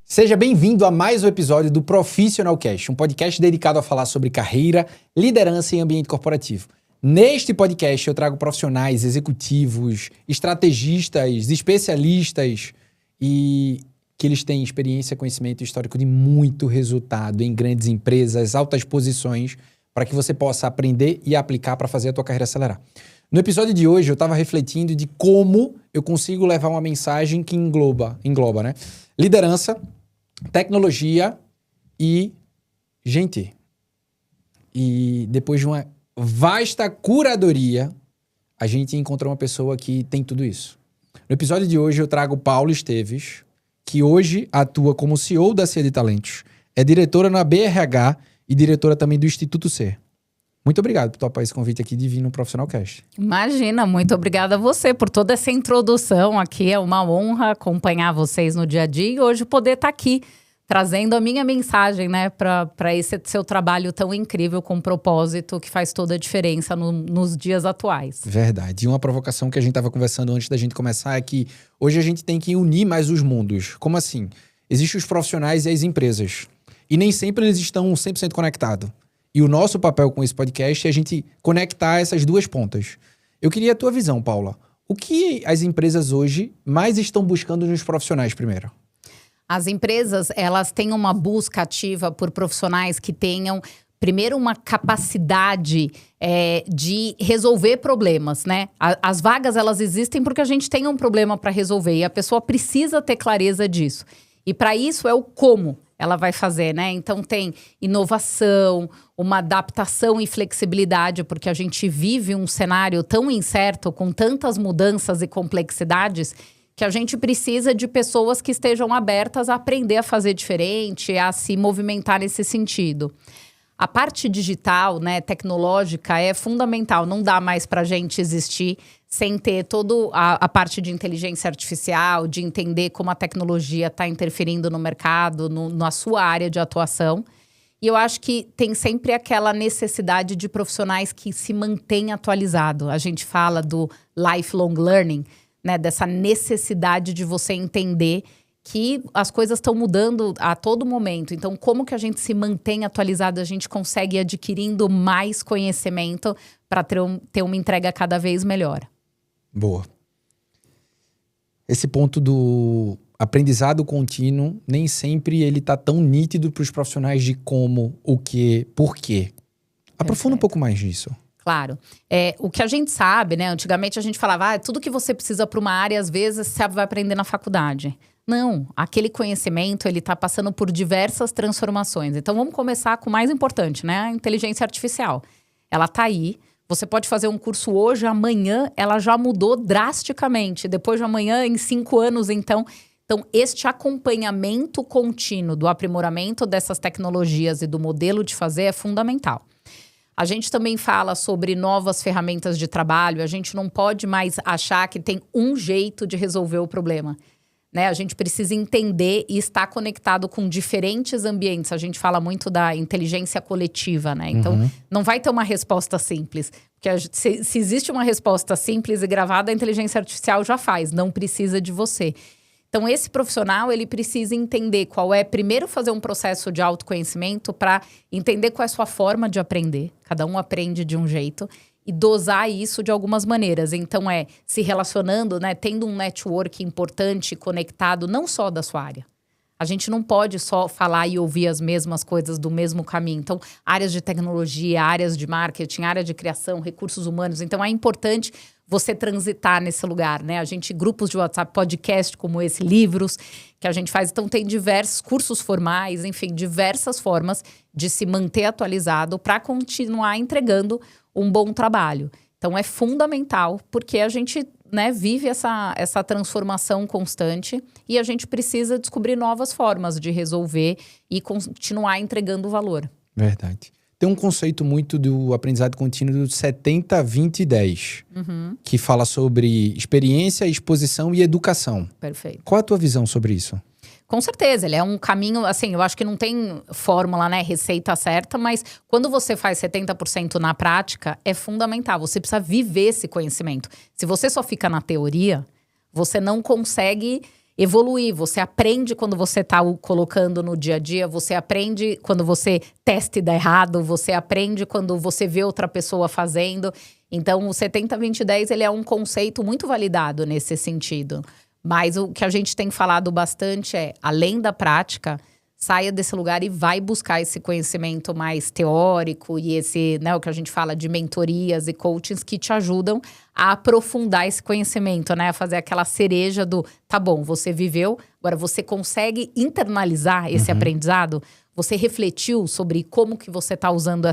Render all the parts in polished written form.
Seja bem-vindo a mais um episódio do Profissional Cast, um podcast dedicado a falar sobre carreira, liderança e ambiente corporativo. Neste podcast eu trago profissionais, executivos, estrategistas, especialistas e que eles têm experiência, conhecimento e histórico de muito resultado em grandes empresas, altas posições, para que você possa aprender e aplicar para fazer a tua carreira acelerar. No episódio de hoje eu estava refletindo de como eu consigo levar uma mensagem que engloba, né? Liderança, tecnologia e gente. E depois de uma vasta curadoria, a gente encontrou uma pessoa que tem tudo isso. No episódio de hoje eu trago Paula Esteves, que hoje atua como CEO da CIA de Talentos, é diretora na BRH e diretora também do Instituto Ser. Muito obrigado por topar esse convite aqui de vir no Profissional Cast. Imagina, muito obrigada a você por toda essa introdução aqui. É uma honra acompanhar vocês no dia a dia e hoje poder estar aqui trazendo a minha mensagem, né, para esse seu trabalho tão incrível com propósito que faz toda a diferença nos dias atuais. Verdade. E uma provocação que a gente estava conversando antes da gente começar é que hoje a gente tem que unir mais os mundos. Como assim? Existem os profissionais e as empresas. E nem sempre eles estão 100% conectados. E o nosso papel com esse podcast é a gente conectar essas duas pontas. Eu queria a tua visão, Paula. O que as empresas hoje mais estão buscando nos profissionais primeiro? As empresas, elas têm uma busca ativa por profissionais que tenham, primeiro, uma capacidade de resolver problemas, né? As vagas, elas existem porque a gente tem um problema para resolver e a pessoa precisa ter clareza disso. E para isso é o como ela vai fazer, né? Então tem inovação, uma adaptação e flexibilidade, porque a gente vive um cenário tão incerto, com tantas mudanças e complexidades, que a gente precisa de pessoas que estejam abertas a aprender a fazer diferente, a se movimentar nesse sentido. A parte digital, né, tecnológica, é fundamental. Não dá mais para a gente existir sem ter toda a parte de inteligência artificial, de entender como a tecnologia está interferindo no mercado, na sua área de atuação. E eu acho que tem sempre aquela necessidade de profissionais que se mantêm atualizados. A gente fala do lifelong learning, né, dessa necessidade de você entender que as coisas estão mudando a todo momento. Então, como que a gente se mantém atualizado, a gente consegue ir adquirindo mais conhecimento para ter uma entrega cada vez melhor. Boa. Esse ponto do aprendizado contínuo, nem sempre ele tá tão nítido para os profissionais de como, o que, por quê. Aprofunda um pouco mais disso. Claro. O que a gente sabe, né? Antigamente a gente falava, tudo que você precisa para uma área, às vezes, você vai aprender na faculdade. Não, aquele conhecimento, ele está passando por diversas transformações. Então, vamos começar com o mais importante, né? A inteligência artificial. Ela está aí. Você pode fazer um curso hoje, amanhã ela já mudou drasticamente. Depois de amanhã, em 5 anos, então... Então, este acompanhamento contínuo do aprimoramento dessas tecnologias e do modelo de fazer é fundamental. A gente também fala sobre novas ferramentas de trabalho. A gente não pode mais achar que tem um jeito de resolver o problema, né? A gente precisa entender e estar conectado com diferentes ambientes. A gente fala muito da inteligência coletiva, né? Então, não vai ter uma resposta simples. Porque se existe uma resposta simples e gravada, a inteligência artificial já faz. Não precisa de você. Então, esse profissional, ele precisa entender qual é, primeiro, fazer um processo de autoconhecimento para entender qual é a sua forma de aprender. Cada um aprende de um jeito. E dosar isso de algumas maneiras. Então, se relacionando, né, tendo um network importante, conectado, não só da sua área. A gente não pode só falar e ouvir as mesmas coisas do mesmo caminho. Então, áreas de tecnologia, áreas de marketing, área de criação, recursos humanos. Então, é importante você transitar nesse lugar, né? A gente, grupos de WhatsApp, podcast como esse, livros que a gente faz. Então, tem diversos cursos formais, enfim, diversas formas de se manter atualizado para continuar entregando um bom trabalho. Então, é fundamental, porque a gente, né, vive essa transformação constante e a gente precisa descobrir novas formas de resolver e continuar entregando valor. Verdade. Tem um conceito muito do aprendizado contínuo do 70, 20 e 10, que fala sobre experiência, exposição e educação. Perfeito. Qual a tua visão sobre isso? Com certeza, ele é um caminho, assim, eu acho que não tem fórmula, né, receita certa, mas quando você faz 70% na prática, é fundamental. Você precisa viver esse conhecimento. Se você só fica na teoria, você não consegue evoluir. Você aprende quando você está colocando no dia a dia, você aprende quando você testa e dá errado, você aprende quando você vê outra pessoa fazendo. Então, o 70-20-10, ele é um conceito muito validado nesse sentido. Mas o que a gente tem falado bastante é, além da prática, saia desse lugar e vai buscar esse conhecimento mais teórico e esse, né, o que a gente fala de mentorias e coachings que te ajudam a aprofundar esse conhecimento, né? A fazer aquela cereja do, tá bom, você viveu, agora você consegue internalizar esse aprendizado? Você refletiu sobre como que você está usando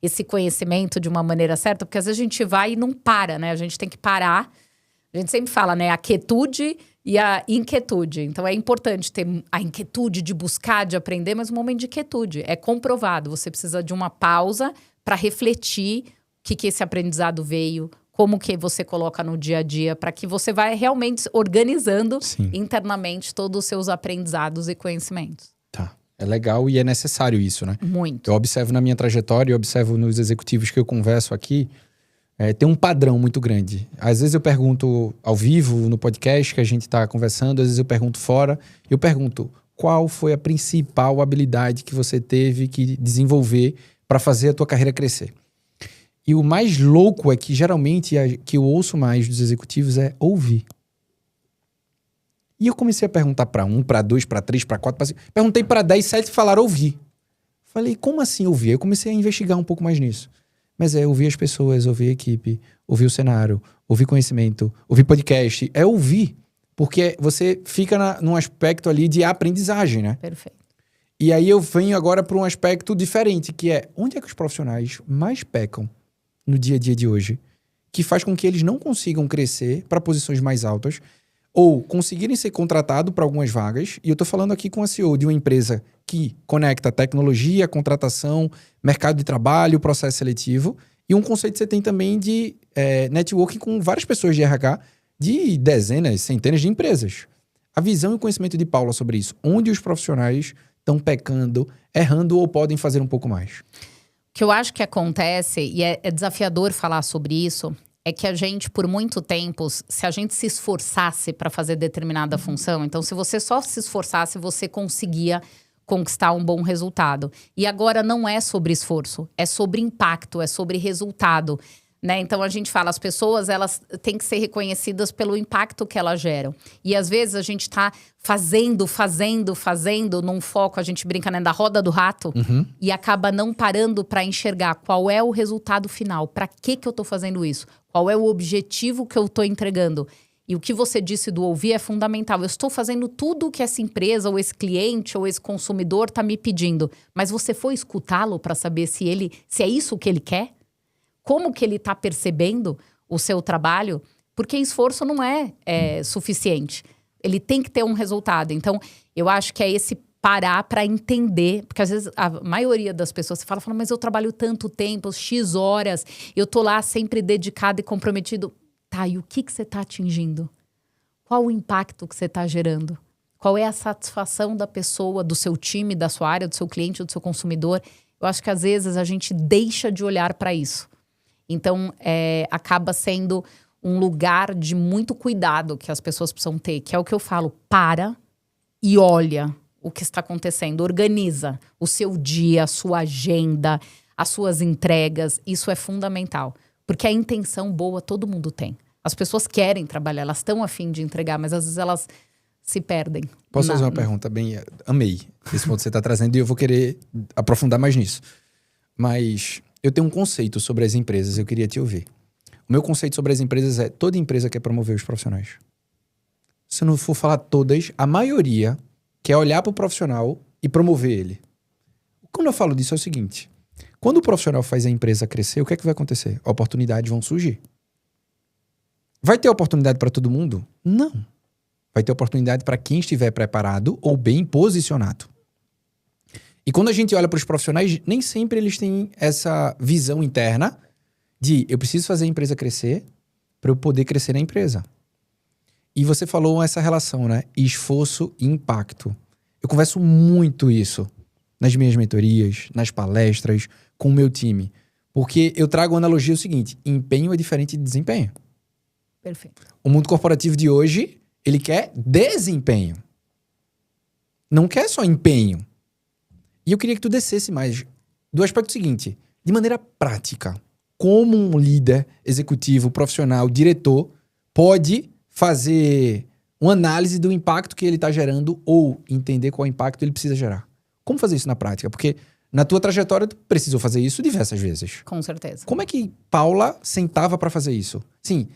esse conhecimento de uma maneira certa? Porque às vezes a gente vai e não para, né? A gente tem que parar. A gente sempre fala, né? A quietude e a inquietude. Então, é importante ter a inquietude de buscar, de aprender, mas um momento de quietude. É comprovado. Você precisa de uma pausa para refletir o que esse aprendizado veio, como que você coloca no dia a dia, para que você vá realmente organizando internamente todos os seus aprendizados e conhecimentos. Tá. É legal e é necessário isso, né? Muito. Eu observo na minha trajetória, eu observo nos executivos que eu converso aqui, tem um padrão muito grande. Às vezes eu pergunto ao vivo, no podcast que a gente está conversando, às vezes eu pergunto fora, eu pergunto qual foi a principal habilidade que você teve que desenvolver para fazer a tua carreira crescer. E o mais louco é que geralmente que eu ouço mais dos executivos é ouvir. E eu comecei a perguntar para 1, para 2, para 3, para 4, para 5. Perguntei para 10, 7 falaram ouvir. Falei, como assim ouvir? Aí eu comecei a investigar um pouco mais nisso. Mas é ouvir as pessoas, ouvir a equipe, ouvir o cenário, ouvir conhecimento, ouvir podcast. É ouvir. Porque você fica num aspecto ali de aprendizagem, né? Perfeito. E aí eu venho agora para um aspecto diferente, que é onde é que os profissionais mais pecam no dia a dia de hoje, que faz com que eles não consigam crescer para posições mais altas ou conseguirem ser contratados para algumas vagas. E eu estou falando aqui com a CEO de uma empresa que conecta tecnologia, contratação, mercado de trabalho, processo seletivo. E um conceito que você tem também de networking com várias pessoas de RH de dezenas, centenas de empresas. A visão e o conhecimento de Paula sobre isso. Onde os profissionais estão pecando, errando ou podem fazer um pouco mais? O que eu acho que acontece, e é desafiador falar sobre isso, é que a gente, por muito tempo, se a gente se esforçasse para fazer determinada função, então se você só se esforçasse, você conseguia conquistar um bom resultado. E agora não é sobre esforço, é sobre impacto, é sobre resultado, né? Então a gente fala, as pessoas, elas têm que ser reconhecidas pelo impacto que elas geram. E às vezes a gente está fazendo num foco, a gente brinca, né, da roda do rato, e acaba não parando para enxergar qual é o resultado final, para que eu estou fazendo isso, qual é o objetivo que eu estou entregando. E o que você disse do ouvir é fundamental. Eu estou fazendo tudo o que essa empresa, ou esse cliente, ou esse consumidor está me pedindo. Mas você foi escutá-lo para saber se é isso que ele quer? Como que ele está percebendo o seu trabalho? Porque esforço não é suficiente. Ele tem que ter um resultado. Então, eu acho que é esse parar para entender. Porque às vezes a maioria das pessoas se fala, mas eu trabalho tanto tempo, X horas, eu tô lá sempre dedicado e comprometido. Tá, e o que você está atingindo? Qual o impacto que você está gerando? Qual é a satisfação da pessoa, do seu time, da sua área, do seu cliente, do seu consumidor? Eu acho que às vezes a gente deixa de olhar para isso. Então, acaba sendo um lugar de muito cuidado que as pessoas precisam ter, que é o que eu falo, para e olha o que está acontecendo, organiza o seu dia, a sua agenda, as suas entregas, isso é fundamental. Porque a intenção boa todo mundo tem. As pessoas querem trabalhar, elas estão a fim de entregar, mas às vezes elas se perdem. Posso fazer uma pergunta bem... Amei esse ponto que você está trazendo e eu vou querer aprofundar mais nisso. Mas eu tenho um conceito sobre as empresas, eu queria te ouvir. O meu conceito sobre as empresas é toda empresa quer promover os profissionais. Se não for falar todas, a maioria quer olhar para o profissional e promover ele. Quando eu falo disso é o seguinte... Quando o profissional faz a empresa crescer, o que é que vai acontecer? Oportunidades vão surgir. Vai ter oportunidade para todo mundo? Não. Vai ter oportunidade para quem estiver preparado ou bem posicionado. E quando a gente olha para os profissionais, nem sempre eles têm essa visão interna de eu preciso fazer a empresa crescer para eu poder crescer na empresa. E você falou essa relação, né? Esforço e impacto. Eu converso muito isso nas minhas mentorias, nas palestras, com o meu time. Porque eu trago a analogia o seguinte: empenho é diferente de desempenho. Perfeito. O mundo corporativo de hoje, ele quer desempenho. Não quer só empenho. E eu queria que tu descesse mais do aspecto seguinte: de maneira prática, como um líder executivo, profissional, diretor, pode fazer uma análise do impacto que ele está gerando ou entender qual impacto ele precisa gerar. Como fazer isso na prática? Porque na tua trajetória tu precisou fazer isso diversas vezes. Com certeza. Como é que Paula sentava para fazer isso? Sim,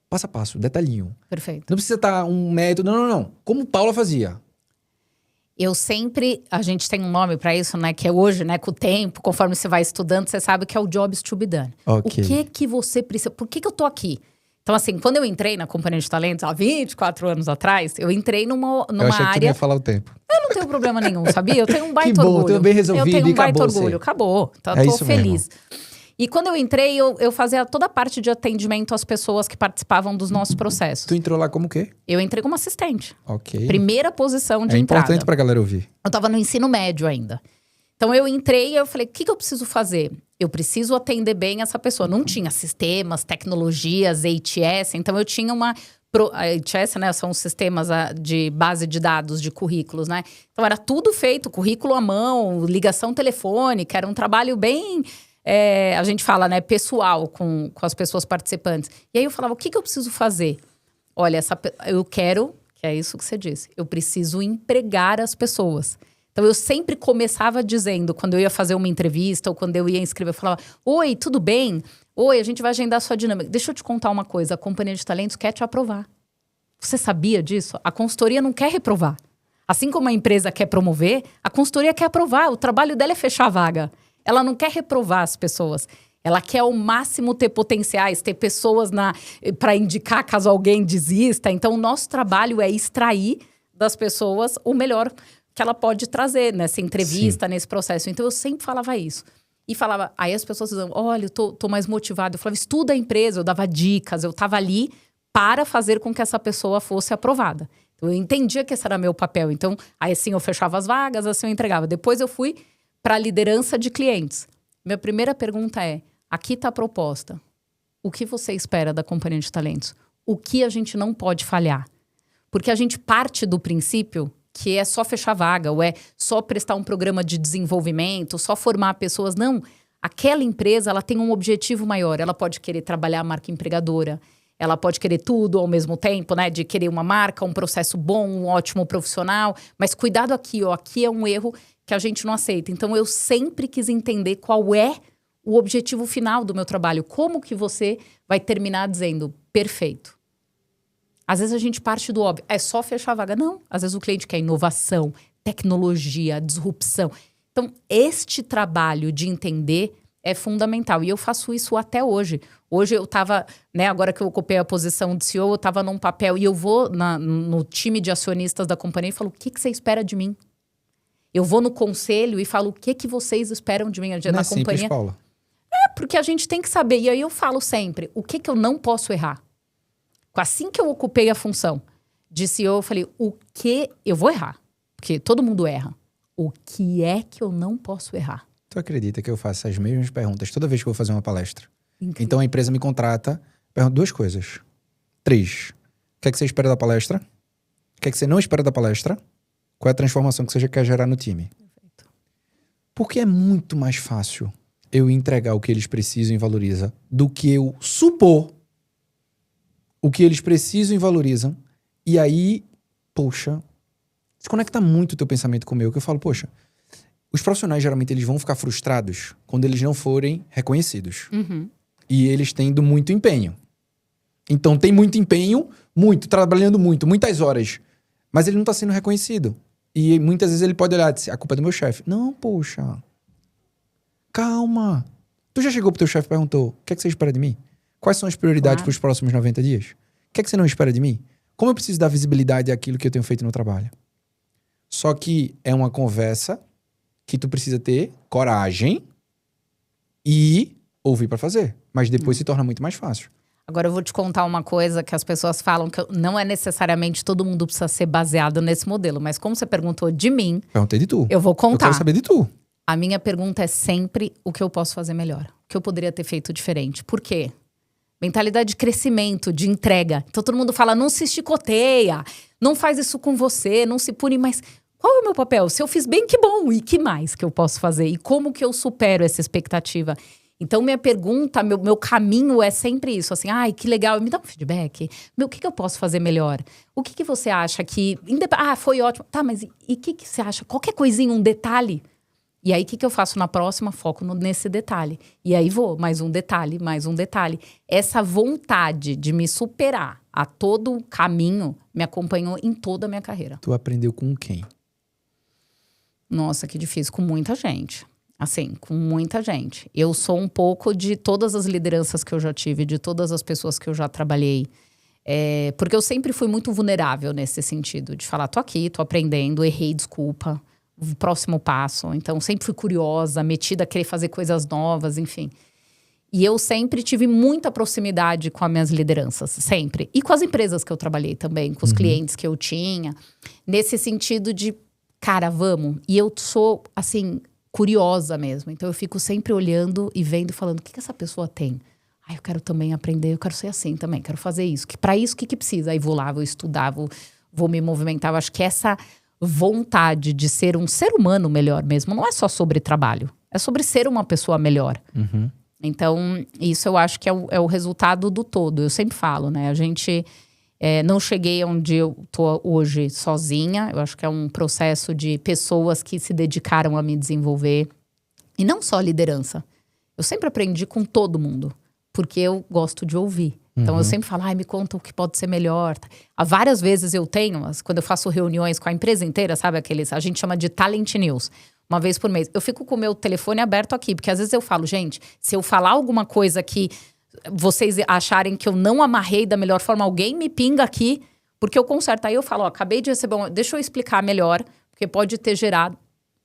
passo a passo, detalhinho. Perfeito. Não precisa estar um método, não. Como Paula fazia? A gente tem um nome para isso, né? Que é hoje, né? Com o tempo, conforme você vai estudando, você sabe que é o jobs to be done. Ok. O que você precisa? Por que eu tô aqui? Então, assim, quando eu entrei na Companhia de Talentos, há 24 anos atrás, eu entrei numa Eu achei que tu área... ia falar o tempo. Eu não tenho problema nenhum, sabia? Eu tenho um baita Que bom, orgulho. tô bem resolvido Eu tenho e um baita acabou, orgulho. sei. Acabou. Então, É eu tô isso feliz. E quando eu entrei, eu fazia toda a parte de atendimento às pessoas que participavam dos nossos processos. Tu entrou lá como o quê? Eu entrei como assistente. Ok. Primeira posição de É entrada. importante pra galera ouvir. Eu tava no ensino médio ainda. Então eu entrei e eu falei, o que eu preciso fazer? Eu preciso atender bem essa pessoa. Não tinha sistemas, tecnologias, ATS. Então eu tinha uma... A ATS, né, são os sistemas de base de dados de currículos, né? Então era tudo feito, currículo à mão, ligação telefônica. Era um trabalho bem... a gente fala, né, pessoal com as pessoas participantes. E aí eu falava, o que eu preciso fazer? Olha, eu quero, que é isso que você disse, eu preciso empregar as pessoas. Então, eu sempre começava dizendo, quando eu ia fazer uma entrevista ou quando eu ia inscrever, eu falava, oi, tudo bem? Oi, a gente vai agendar a sua dinâmica. Deixa eu te contar uma coisa, a Companhia de Talentos quer te aprovar. Você sabia disso? A consultoria não quer reprovar. Assim como a empresa quer promover, a consultoria quer aprovar. O trabalho dela é fechar a vaga. Ela não quer reprovar as pessoas. Ela quer ao máximo ter potenciais, ter pessoas para indicar caso alguém desista. Então, o nosso trabalho é extrair das pessoas o melhor que ela pode trazer nessa entrevista, nesse processo. Então, eu sempre falava isso. E falava, aí as pessoas diziam, olha, eu tô mais motivada. Eu falava, estuda a empresa, eu dava dicas, eu estava ali para fazer com que essa pessoa fosse aprovada. Então, eu entendia que esse era meu papel. Então, aí assim eu fechava as vagas, assim eu entregava. Depois eu fui para a liderança de clientes. Minha primeira pergunta é, aqui está a proposta. O que você espera da Companhia de Talentos? O que a gente não pode falhar? Porque a gente parte do princípio que é só fechar vaga, ou é só prestar um programa de desenvolvimento, só formar pessoas. Não, aquela empresa ela tem um objetivo maior. Ela pode querer trabalhar a marca empregadora, ela pode querer tudo ao mesmo tempo, né? De querer uma marca, um processo bom, um ótimo profissional. Mas cuidado aqui, ó, aqui é um erro que a gente não aceita. Então, eu sempre quis entender qual é o objetivo final do meu trabalho. Como que você vai terminar dizendo, perfeito. Às vezes a gente parte do óbvio, é só fechar a vaga. Não, às vezes o cliente quer inovação, tecnologia, disrupção. Então, este trabalho de entender é fundamental. E eu faço isso até hoje. Hoje eu estava, né, agora que eu ocupei a posição de CEO, eu estava num papel e eu vou no time de acionistas da companhia e falo, o que você espera de mim? Eu vou no conselho e falo, o que vocês esperam de mim na Não é companhia? simples, Paula. Porque a gente tem que saber. E aí eu falo sempre, o que eu não posso errar? Assim que eu ocupei a função de CEO, eu falei, o que eu vou errar? Porque todo mundo erra. O que é que eu não posso errar? Tu acredita que eu faço as mesmas perguntas toda vez que eu vou fazer uma palestra? Incrível. Então a empresa me contrata, pergunta 2 coisas. 3. O que é que você espera da palestra? O que é que você não espera da palestra? Qual é a transformação que você quer gerar no time? Perfeito. Porque é muito mais fácil eu entregar o que eles precisam e valorizam do que eu supor o que eles precisam e valorizam. E aí, poxa, se conecta muito o teu pensamento com o meu, que eu falo, poxa, os profissionais geralmente eles vão ficar frustrados quando eles não forem reconhecidos. Uhum. E eles tendo muito empenho. Então tem muito empenho, trabalhando muito, muitas horas. Mas ele não está sendo reconhecido. E muitas vezes ele pode olhar e dizer, a culpa é do meu chefe. Não, poxa. Calma. Tu já chegou pro teu chefe e perguntou, o que é que você espera de mim? Quais são as prioridades para os próximos 90 dias? O que é que você não espera de mim? Como eu preciso dar visibilidade àquilo que eu tenho feito no trabalho? Só que é uma conversa que tu precisa ter coragem e ouvir para fazer. Mas depois se torna muito mais fácil. Agora eu vou te contar uma coisa que as pessoas falam que não é necessariamente todo mundo precisa ser baseado nesse modelo. Mas como você perguntou de mim, Perguntei de tu. eu vou Eu contar. quero saber de tu. A minha pergunta é sempre o que eu posso fazer melhor. O que eu poderia ter feito diferente. Por quê? Mentalidade de crescimento, de entrega. Então todo mundo fala, não se chicoteia, não faz isso com você, não se pune, mas qual é o meu papel? Se eu fiz bem, que bom. E que mais que eu posso fazer? E como que eu supero essa expectativa? Então minha pergunta, meu caminho é sempre isso. Assim, ai, que legal, me dá um feedback. O que eu posso fazer melhor? O que você acha que... foi ótimo. Tá, mas e o que você acha? Qualquer coisinha, um detalhe... E aí, o que eu faço na próxima? Foco nesse detalhe. E aí mais um detalhe, mais um detalhe. Essa vontade de me superar a todo caminho me acompanhou em toda a minha carreira. Tu aprendeu com quem? Nossa, que difícil. Com muita gente. Assim, com muita gente. Eu sou um pouco de todas as lideranças que eu já tive, de todas as pessoas que eu já trabalhei. Porque eu sempre fui muito vulnerável nesse sentido. De falar, tô aqui, tô aprendendo, errei, desculpa. O próximo passo. Então, sempre fui curiosa, metida a querer fazer coisas novas, enfim. E eu sempre tive muita proximidade com as minhas lideranças, sempre. E com as empresas que eu trabalhei também, com os clientes que eu tinha. Nesse sentido de, cara, vamos. E eu sou, assim, curiosa mesmo. Então, eu fico sempre olhando e vendo, falando, o que essa pessoa tem? Eu quero também aprender, eu quero ser assim também, quero fazer isso. Para isso, o que precisa? Aí vou lá, vou estudar, vou me movimentar. Eu acho que essa... vontade de ser um ser humano melhor mesmo. Não é só sobre trabalho. É sobre ser uma pessoa melhor. Uhum. Então, isso eu acho que é o resultado do todo. Eu sempre falo, né? A gente não cheguei onde eu tô hoje sozinha. Eu acho que é um processo de pessoas que se dedicaram a me desenvolver. E não só liderança. Eu sempre aprendi com todo mundo. Porque eu gosto de ouvir. Então, eu sempre falo, me conta o que pode ser melhor. Há várias vezes eu tenho, quando eu faço reuniões com a empresa inteira, sabe aqueles, a gente chama de Talent News, uma vez por mês. Eu fico com o meu telefone aberto aqui, porque às vezes eu falo, gente, se eu falar alguma coisa que vocês acharem que eu não amarrei da melhor forma, alguém me pinga aqui, porque eu conserto. Aí eu falo, acabei de receber deixa eu explicar melhor, porque pode ter gerado.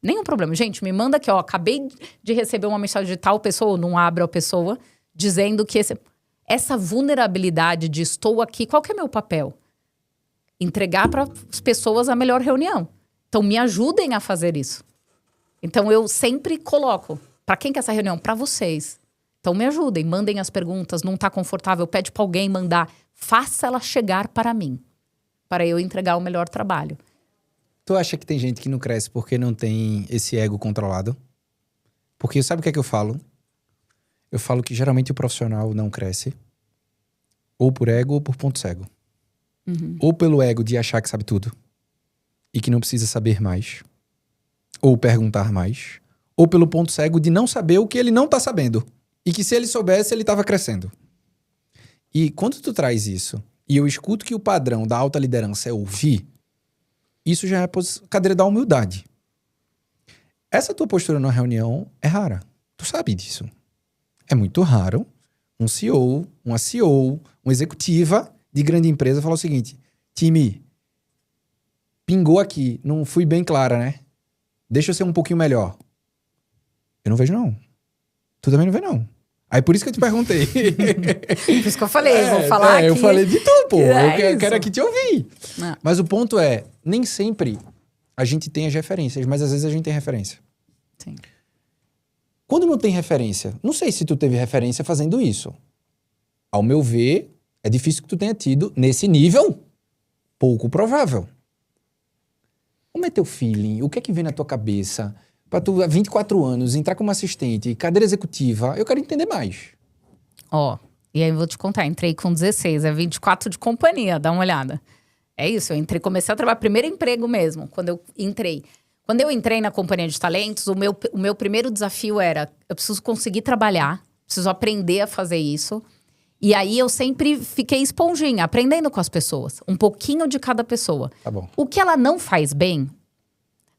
Nenhum problema. Gente, me manda aqui, acabei de receber uma mensagem de tal pessoa, não abro a pessoa, dizendo que essa vulnerabilidade de estou aqui, qual que é meu papel? Entregar para as pessoas a melhor reunião. Então, me ajudem a fazer isso. Então, eu sempre coloco. Para quem que é essa reunião? Para vocês. Então, me ajudem. Mandem as perguntas. Não está confortável? Pede para alguém mandar. Faça ela chegar para mim. Para eu entregar o melhor trabalho. Tu acha que tem gente que não cresce porque não tem esse ego controlado? Porque sabe o que é que eu falo? Eu falo que geralmente o profissional não cresce. Ou por ego ou por ponto cego. Uhum. Ou pelo ego de achar que sabe tudo. E que não precisa saber mais. Ou perguntar mais. Ou pelo ponto cego de não saber o que ele não tá sabendo. E que se ele soubesse, ele tava crescendo. E quando tu traz isso, e eu escuto que o padrão da alta liderança é ouvir, isso já é a cadeira da humildade. Essa tua postura numa reunião é rara. Tu sabe disso. É muito raro um CEO, uma CEO, uma executiva de grande empresa falar o seguinte, time, pingou aqui, não fui bem clara, né? Deixa eu ser um pouquinho melhor. Eu não vejo, não. Tu também não vê, não. Aí por isso que eu te perguntei. Por isso que eu falei, vou falar aqui. Eu falei de tu, pô. Eu quero isso. aqui te ouvir. Não. Mas o ponto é, nem sempre a gente tem as referências, mas às vezes a gente tem referência. Sim. Quando não tem referência, não sei se tu teve referência fazendo isso. Ao meu ver, é difícil que tu tenha tido nesse nível, pouco provável. Como é teu feeling? O que é que vem na tua cabeça? Pra tu, há 24 anos, entrar como assistente, cadeira executiva, eu quero entender mais. E aí eu vou te contar, entrei com 16, 24 de companhia, dá uma olhada. É isso, comecei a trabalhar, primeiro emprego mesmo, quando eu entrei. Quando eu entrei na companhia de talentos, o meu primeiro desafio era, eu preciso conseguir trabalhar, preciso aprender a fazer isso. E aí eu sempre fiquei esponjinha, aprendendo com as pessoas. Um pouquinho de cada pessoa. Tá bom. O que ela não faz bem,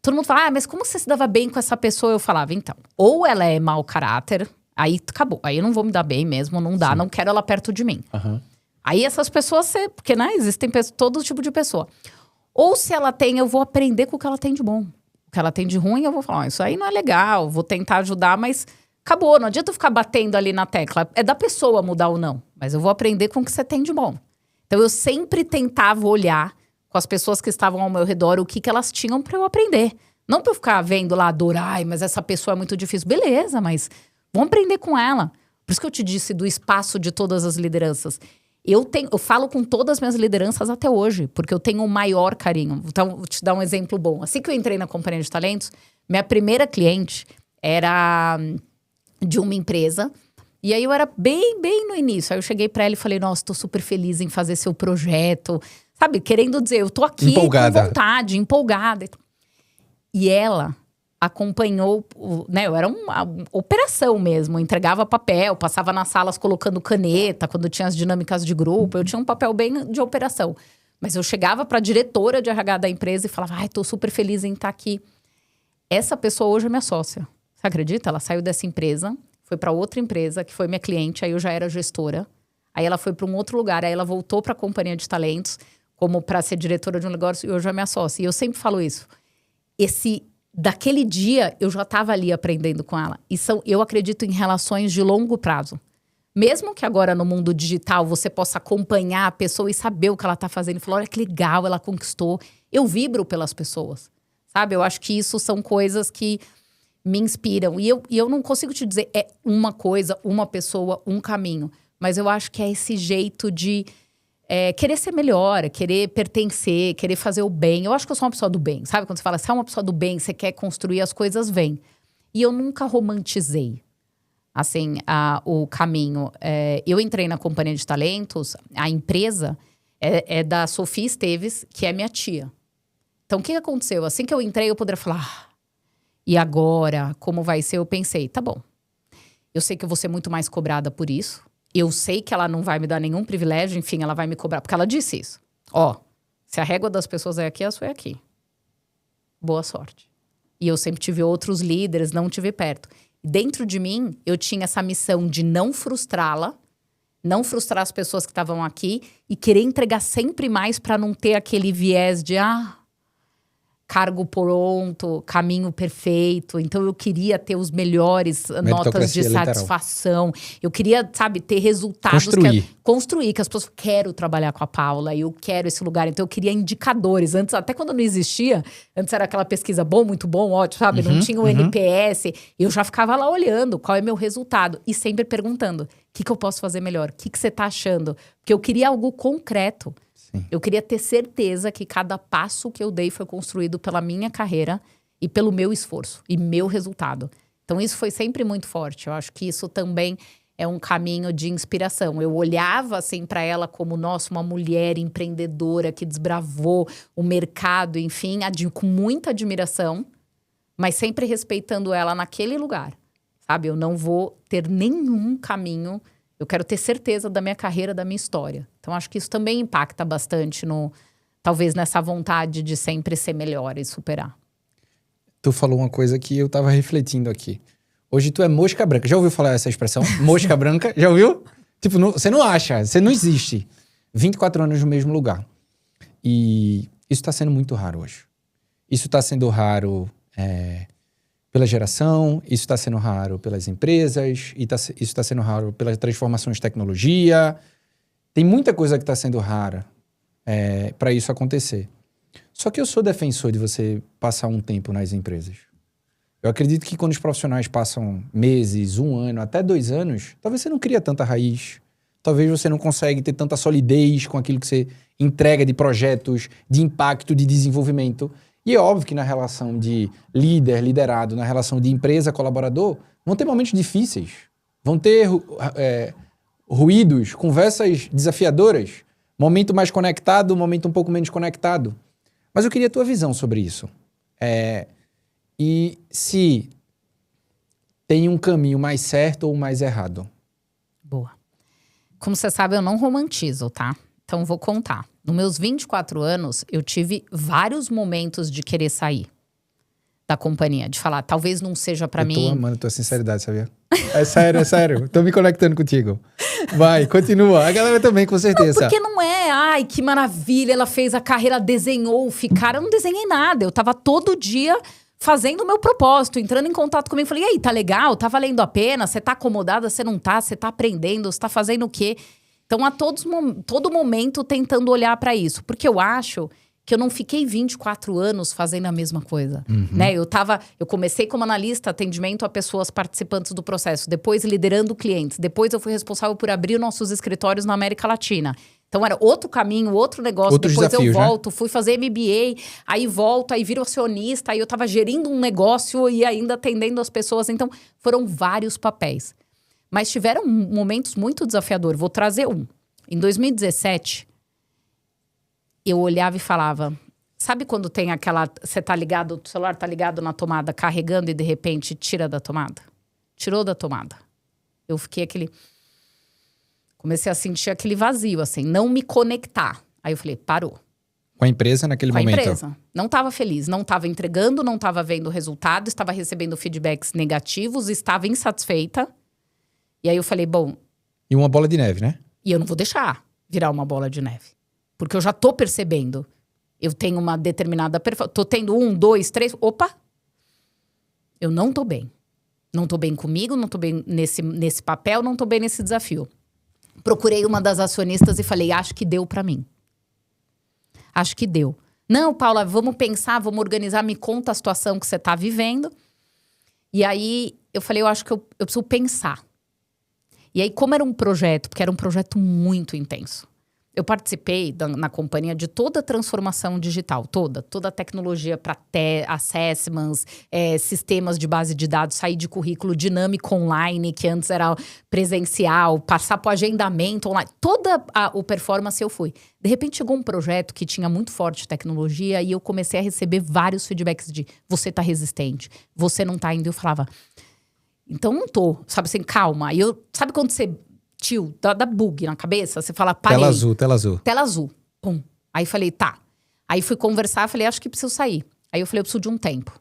todo mundo fala, mas como você se dava bem com essa pessoa? Eu falava, então, ou ela é mau caráter, aí acabou. Aí eu não vou me dar bem mesmo, não dá, não quero ela perto de mim. Uhum. Aí essas pessoas, porque né, existem todo tipo de pessoa. Ou se ela tem, eu vou aprender com o que ela tem de bom. O que ela tem de ruim, eu vou falar, isso aí não é legal, vou tentar ajudar, mas acabou. Não adianta eu ficar batendo ali na tecla. É da pessoa mudar ou não. mas eu vou aprender com o que você tem de bom. Então, eu sempre tentava olhar com as pessoas que estavam ao meu redor o que elas tinham para eu aprender. Não para eu ficar vendo lá, adorar, mas essa pessoa é muito difícil. Beleza, mas vamos aprender com ela. Por isso que eu te disse do espaço de todas as lideranças. Eu falo com todas as minhas lideranças até hoje, porque eu tenho o maior carinho. Então, vou te dar um exemplo bom. Assim que eu entrei na Companhia de Talentos, minha primeira cliente era de uma empresa. E aí eu era bem no início. Aí eu cheguei pra ela e falei, nossa, tô super feliz em fazer seu projeto. Sabe, querendo dizer, eu tô aqui empolgada. Com vontade, empolgada. E ela acompanhou, né? Eu era uma operação mesmo. Eu entregava papel, passava nas salas colocando caneta, quando tinha as dinâmicas de grupo. Eu tinha um papel bem de operação. Mas eu chegava pra diretora de RH da empresa e falava, ai, tô super feliz em estar aqui. Essa pessoa hoje é minha sócia. Você acredita? Ela saiu dessa empresa, foi para outra empresa, que foi minha cliente, aí eu já era gestora. Aí ela foi para um outro lugar, aí ela voltou para a Companhia de Talentos, como para ser diretora de um negócio, e hoje é minha sócia. E eu sempre falo isso. Daquele dia, eu já estava ali aprendendo com ela. E eu acredito em relações de longo prazo. Mesmo que agora no mundo digital você possa acompanhar a pessoa e saber o que ela está fazendo. E falar, olha que legal, ela conquistou. Eu vibro pelas pessoas, sabe? Eu acho que isso são coisas que me inspiram. E eu não consigo te dizer é uma coisa, uma pessoa, um caminho. Mas eu acho que é esse jeito de querer ser melhor, querer pertencer, querer fazer o bem. Eu acho que eu sou uma pessoa do bem, sabe? Quando você fala, você é uma pessoa do bem, você quer construir, as coisas vêm. E eu nunca romantizei, assim, o caminho. Eu entrei na Companhia de Talentos, a empresa é da Sofia Esteves, que é minha tia. Então, o que aconteceu? Assim que eu entrei, eu poderia falar, e agora, como vai ser? Eu pensei, tá bom. Eu sei que eu vou ser muito mais cobrada por isso. Eu sei que ela não vai me dar nenhum privilégio, enfim, ela vai me cobrar. Porque ela disse isso. Se a régua das pessoas é aqui, a sua é aqui. Boa sorte. E eu sempre tive outros líderes, não tive perto. Dentro de mim, eu tinha essa missão de não frustrá-la, não frustrar as pessoas que estavam aqui e querer entregar sempre mais para não ter aquele viés de cargo pronto, caminho perfeito. Então, eu queria ter os melhores notas de satisfação. Eu queria, sabe, ter resultados. Construir, que as pessoas quero trabalhar com a Paula, eu quero esse lugar. Então, eu queria indicadores. Antes, até quando não existia, antes era aquela pesquisa bom, muito bom, ótimo, sabe? Não tinha o NPS. Eu já ficava lá olhando qual é meu resultado. E sempre perguntando, o que eu posso fazer melhor? O que você tá achando? Porque eu queria algo concreto. Eu queria ter certeza que cada passo que eu dei foi construído pela minha carreira e pelo meu esforço e meu resultado. Então, isso foi sempre muito forte. Eu acho que isso também é um caminho de inspiração. Eu olhava, assim, para ela como, nossa, uma mulher empreendedora que desbravou o mercado, enfim, com muita admiração, mas sempre respeitando ela naquele lugar, sabe? Eu não vou ter nenhum caminho. Eu quero ter certeza da minha carreira, da minha história. Então, acho que isso também impacta bastante talvez nessa vontade de sempre ser melhor e superar. Tu falou uma coisa que eu tava refletindo aqui. Hoje tu é mosca branca. Já ouviu falar essa expressão? Mosca branca? Já ouviu? Tipo, você não acha, você não existe. 24 anos no mesmo lugar. E isso tá sendo muito raro hoje. Isso tá sendo raro pela geração, isso está sendo raro pelas empresas, e isso está sendo raro pelas transformações de tecnologia. Tem muita coisa que está sendo rara para isso acontecer. Só que eu sou defensor de você passar um tempo nas empresas. Eu acredito que quando os profissionais passam meses, 1 ano, até 2 anos, talvez você não cria tanta raiz, talvez você não consegue ter tanta solidez com aquilo que você entrega de projetos, de impacto, de desenvolvimento. E é óbvio que na relação de líder, liderado, na relação de empresa, colaborador, vão ter momentos difíceis. Vão ter ruídos, conversas desafiadoras, momento mais conectado, momento um pouco menos conectado. Mas eu queria a tua visão sobre isso. E se tem um caminho mais certo ou mais errado? Boa. Como você sabe, eu não romantizo, tá? Então, vou contar. Nos meus 24 anos, eu tive vários momentos de querer sair da companhia. De falar, talvez não seja pra mim... Eu tô amando tua sinceridade, sabia? É sério. Tô me conectando contigo. Vai, continua. A galera também, com certeza. Não, porque não é, ai, que maravilha, ela fez a carreira, desenhou, eu não desenhei nada. Eu tava todo dia fazendo o meu propósito, entrando em contato comigo. Falei, e aí, tá legal? Tá valendo a pena? Você tá acomodada? Você não tá? Você tá aprendendo? Você tá fazendo o quê? Então, a todo momento tentando olhar para isso. Porque eu acho que eu não fiquei 24 anos fazendo a mesma coisa. Né? Eu comecei como analista, atendimento a pessoas participantes do processo. Depois, liderando clientes. Depois, eu fui responsável por abrir nossos escritórios na América Latina. Então, era outro caminho, outro negócio. Outros depois desafios, eu volto, fui fazer MBA. Aí volto, aí viro acionista. Aí eu estava gerindo um negócio e ainda atendendo as pessoas. Então, foram vários papéis. Mas tiveram momentos muito desafiadores. Vou trazer um. Em 2017... eu olhava e falava, sabe quando tem aquela, você tá ligado, o celular tá ligado na tomada, carregando e de repente tira da tomada? Tirou da tomada. Eu fiquei comecei a sentir aquele vazio, assim, não me conectar. Aí eu falei, parou. Com a empresa naquele momento? Com a empresa. Não tava feliz, não tava entregando, não tava vendo o resultado, estava recebendo feedbacks negativos, estava insatisfeita. E aí eu falei, bom... E uma bola de neve, né? E eu não vou deixar virar uma bola de neve. Porque eu já tô percebendo. Eu tenho uma determinada... Tô tendo 1, 2, 3... Opa! Eu não tô bem. Não tô bem comigo, não tô bem nesse papel, não tô bem nesse desafio. Procurei uma das acionistas e falei, acho que deu pra mim. Acho que deu. Não, Paula, vamos pensar, vamos organizar, me conta a situação que você tá vivendo. E aí, eu falei, eu acho que eu preciso pensar. E aí, como era um projeto, porque era um projeto muito intenso. Eu participei na companhia de toda a transformação digital, toda a tecnologia para assessments, sistemas de base de dados, sair de currículo dinâmico online, que antes era presencial, passar para o agendamento online, toda o performance eu fui. De repente chegou um projeto que tinha muito forte tecnologia e eu comecei a receber vários feedbacks de você tá resistente, você não tá indo. Eu falava, então não tô, sabe assim, calma. E sabe quando você... dá bug na cabeça, você fala, parei. Tela azul. Tela azul, pum. Aí falei, tá. Aí fui conversar, falei, acho que preciso sair. Aí eu falei, eu preciso de um tempo.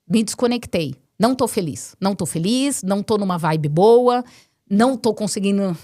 Me desconectei. Não tô feliz, não tô numa vibe boa, não tô conseguindo...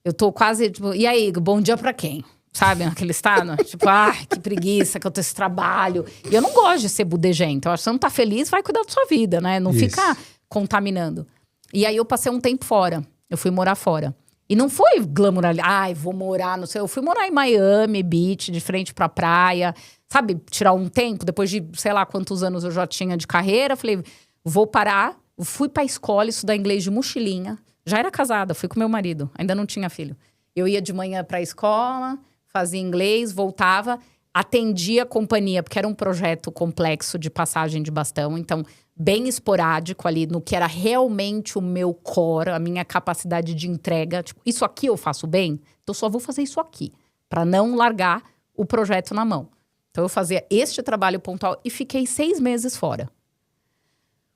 Eu tô quase, tipo, e aí, bom dia pra quem? Sabe, naquele estado? Tipo, que preguiça que eu tô esse trabalho. E eu não gosto de ser budegento. Eu acho que você não tá feliz, vai cuidar da sua vida, né? Não fica contaminando. E aí eu passei um tempo fora. Eu fui morar fora. E não foi glamour ali, vou morar, não sei. Eu fui morar em Miami Beach, de frente pra praia. Sabe, tirar um tempo, depois de sei lá quantos anos eu já tinha de carreira. Falei, vou parar. Fui pra escola estudar inglês de mochilinha. Já era casada, fui com meu marido. Ainda não tinha filho. Eu ia de manhã pra escola, fazia inglês, voltava. Atendia a companhia, porque era um projeto complexo de passagem de bastão. Então... bem esporádico ali, no que era realmente o meu core, a minha capacidade de entrega. Tipo, isso aqui eu faço bem, então só vou fazer isso aqui, para não largar o projeto na mão. Então eu fazia este trabalho pontual e fiquei 6 meses fora.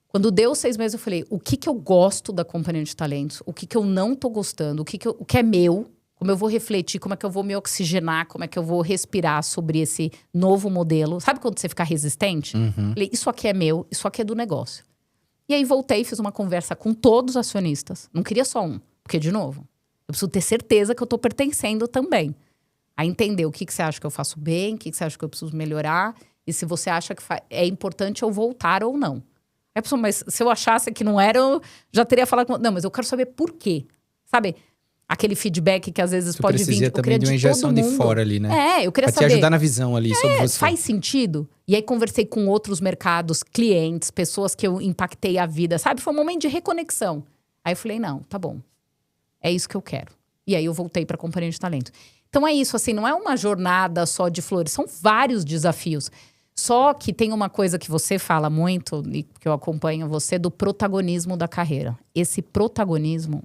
Quando deu 6 meses, eu falei, o que eu gosto da companhia de talentos, o que eu não tô gostando, o que é meu, como eu vou refletir, como é que eu vou me oxigenar, como é que eu vou respirar sobre esse novo modelo. Sabe quando você fica resistente? Falei, isso aqui é meu, isso aqui é do negócio. E aí voltei, fiz uma conversa com todos os acionistas. Não queria só um, porque, de novo, eu preciso ter certeza que eu tô pertencendo também. A entender o que você acha que eu faço bem, o que você acha que eu preciso melhorar, e se você acha que é importante eu voltar ou não. Aí a pessoa, mas se eu achasse que não era, eu já teria falado com... Não, mas eu quero saber por quê. Sabe? Aquele feedback que às vezes tu pode vir. Eu também de uma injeção de fora ali, né? Eu queria pra saber. Te ajudar na visão ali sobre você. Faz sentido? E aí conversei com outros mercados, clientes, pessoas que eu impactei a vida, sabe? Foi um momento de reconexão. Aí eu falei, não, tá bom. É isso que eu quero. E aí eu voltei pra companhia de talento. Então é isso, assim, não é uma jornada só de flores, são vários desafios. Só que tem uma coisa que você fala muito, e que eu acompanho você, do protagonismo da carreira. Esse protagonismo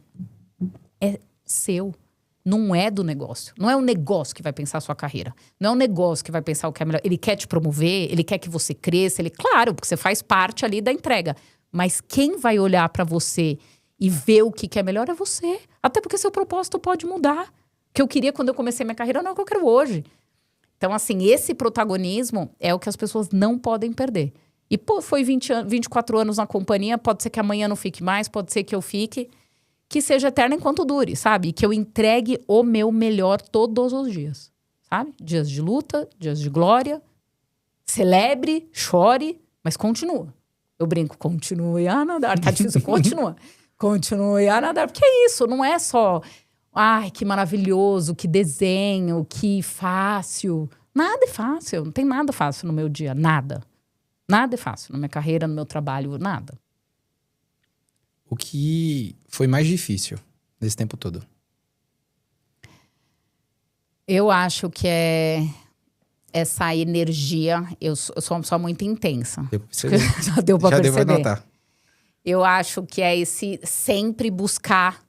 é seu, não é do negócio. Não é o negócio que vai pensar a sua carreira. Não é o negócio que vai pensar o que é melhor. Ele quer te promover, ele quer que você cresça, claro, porque você faz parte ali da entrega. Mas quem vai olhar para você e ver o que é melhor é você. Até porque seu propósito pode mudar. O que eu queria quando eu comecei minha carreira não é o que eu quero hoje. Então, assim, esse protagonismo é o que as pessoas não podem perder. E, foi 24 anos na companhia, pode ser que amanhã não fique mais, pode ser que eu fique... que seja eterna enquanto dure, sabe? Que eu entregue o meu melhor todos os dias, sabe? Dias de luta, dias de glória. Celebre, chore, mas continua. Eu brinco, continue a nadar. Tá difícil, continua. Continue a nadar. Porque é isso, não é só Ai, que maravilhoso, que desenho, que fácil. Nada é fácil, não tem nada fácil no meu dia, nada. Nada é fácil, na minha carreira, no meu trabalho, nada. O que foi mais difícil nesse tempo todo? Eu acho que é essa energia. Eu sou uma pessoa muito intensa. Deu pra perceber. Já deu pra Já perceber. deu pra notar. Eu acho que é esse sempre buscar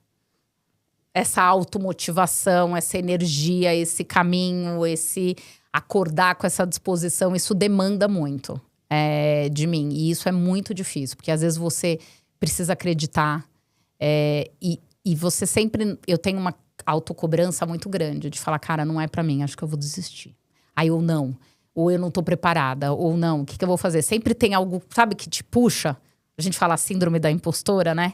essa automotivação, essa energia, esse caminho, esse acordar com essa disposição. Isso demanda muito de mim. E isso é muito difícil, porque às vezes você precisa acreditar. E você sempre... Eu tenho uma autocobrança muito grande de falar, cara, não é pra mim, acho que eu vou desistir. Aí ou não, ou eu não tô preparada, ou não, o que eu vou fazer? Sempre tem algo, sabe, que te puxa. A gente fala a síndrome da impostora, né?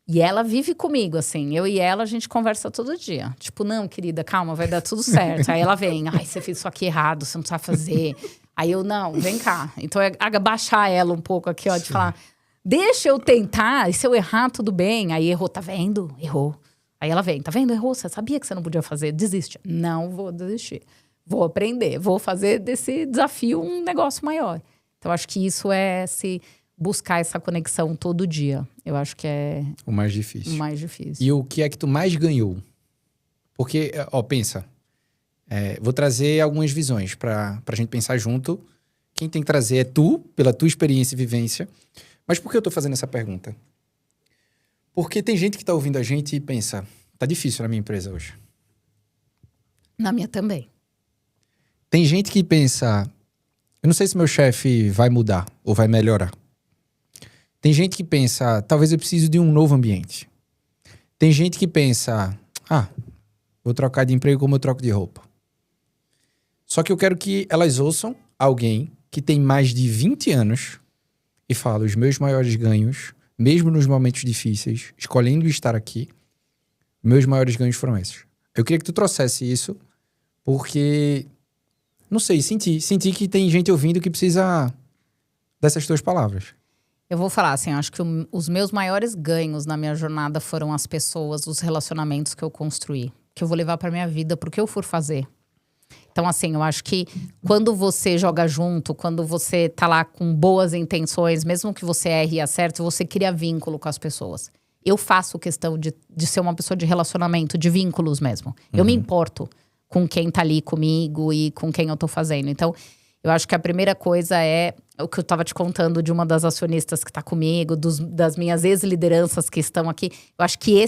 E ela vive comigo, assim. Eu e ela, a gente conversa todo dia. Tipo, não, querida, calma, vai dar tudo certo. Aí ela vem, ai, você fez isso aqui errado, você não sabe fazer. Aí eu, não, vem cá. Então é abaixar ela um pouco aqui, ó, de falar, deixa eu tentar, e se eu errar, tudo bem. Aí errou, tá vendo? Errou. Aí ela vem, tá vendo? Errou, você sabia que você não podia fazer? Desiste. Não vou desistir. Vou aprender, vou fazer desse desafio um negócio maior. Então, acho que isso é se buscar essa conexão todo dia. Eu acho que é o mais difícil. o mais difícil. E o que é que tu mais ganhou? Porque, ó, pensa. Vou trazer algumas visões pra gente pensar junto. Quem tem que trazer é tu, pela tua experiência e vivência. Mas por que eu tô fazendo essa pergunta? Porque tem gente que tá ouvindo a gente e pensa, tá difícil na minha empresa hoje. Na minha também. Tem gente que pensa, eu não sei se meu chefe vai mudar ou vai melhorar. Tem gente que pensa, talvez eu precise de um novo ambiente. Tem gente que pensa, vou trocar de emprego como eu troco de roupa. Só que eu quero que elas ouçam alguém que tem mais de 20 anos e fala, os meus maiores ganhos, mesmo nos momentos difíceis, escolhendo estar aqui, meus maiores ganhos foram esses. Eu queria que tu trouxesse isso, porque, não sei, senti que tem gente ouvindo que precisa dessas tuas palavras. Eu vou falar assim, eu acho que os meus maiores ganhos na minha jornada foram as pessoas, os relacionamentos que eu construí. Que eu vou levar pra minha vida, pro que eu for fazer. Então, assim, eu acho que quando você joga junto, quando você tá lá com boas intenções, mesmo que você erre e acerte, você cria vínculo com as pessoas. Eu faço questão de ser uma pessoa de relacionamento, de vínculos mesmo. Eu me importo com quem tá ali comigo e com quem eu tô fazendo. Então, eu acho que a primeira coisa é o que eu tava te contando de uma das acionistas que tá comigo, das minhas ex-lideranças que estão aqui. Eu acho que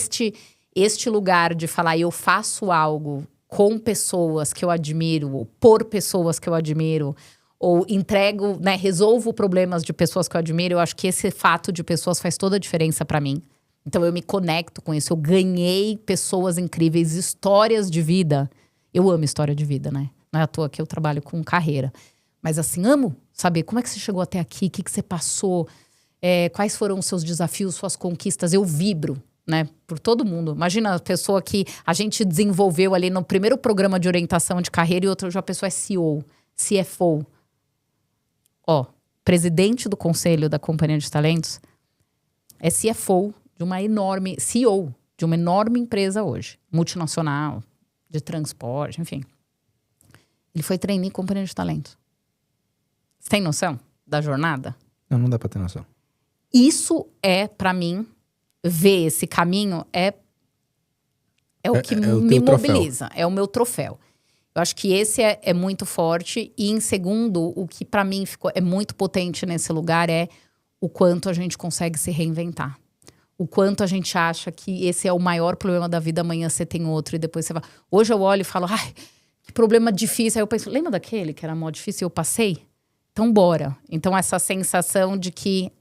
este lugar de falar, eu faço algo com pessoas que eu admiro, ou por pessoas que eu admiro, ou entrego, né, resolvo problemas de pessoas que eu admiro, eu acho que esse fato de pessoas faz toda a diferença pra mim. Então eu me conecto com isso, eu ganhei pessoas incríveis, histórias de vida. Eu amo história de vida, né? Não é à toa que eu trabalho com carreira. Mas assim, amo saber como é que você chegou até aqui, o que você passou, quais foram os seus desafios, suas conquistas. Eu vibro, né, por todo mundo. Imagina a pessoa que a gente desenvolveu ali no primeiro programa de orientação de carreira e outra já a pessoa é CEO, CFO. Ó, presidente do conselho da Companhia de Talentos é CFO de uma enorme, CEO de uma enorme empresa hoje, multinacional, de transporte, enfim. Ele foi trainee em Companhia de Talentos. Você tem noção da jornada? Não dá pra ter noção. Isso pra mim, ver esse caminho é o que me mobiliza. É o meu troféu. Eu acho que esse é muito forte. E em segundo, o que pra mim é muito potente nesse lugar é o quanto a gente consegue se reinventar. O quanto a gente acha que esse é o maior problema da vida, amanhã você tem outro e depois você vai... Hoje eu olho e falo, ai, que problema difícil. Aí eu penso, lembra daquele que era mó difícil e eu passei? Então bora. Então essa sensação de que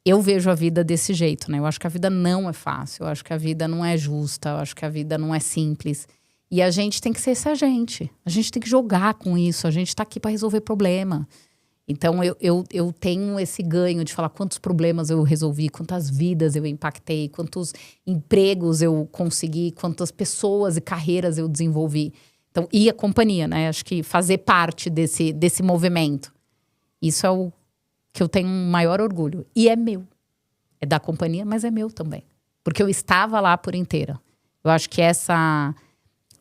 eu vejo a vida desse jeito, né? Eu acho que a vida não é fácil, eu acho que a vida não é justa, eu acho que a vida não é simples. E a gente tem que ser essa gente. A gente tem que jogar com isso, a gente tá aqui para resolver problema. Então eu tenho esse ganho de falar quantos problemas eu resolvi, quantas vidas eu impactei, quantos empregos eu consegui, quantas pessoas e carreiras eu desenvolvi. Então, e a companhia, né? Acho que fazer parte desse movimento. Isso é o que eu tenho um maior orgulho. E é meu. É da companhia, mas é meu também. Porque eu estava lá por inteira. Eu acho que essa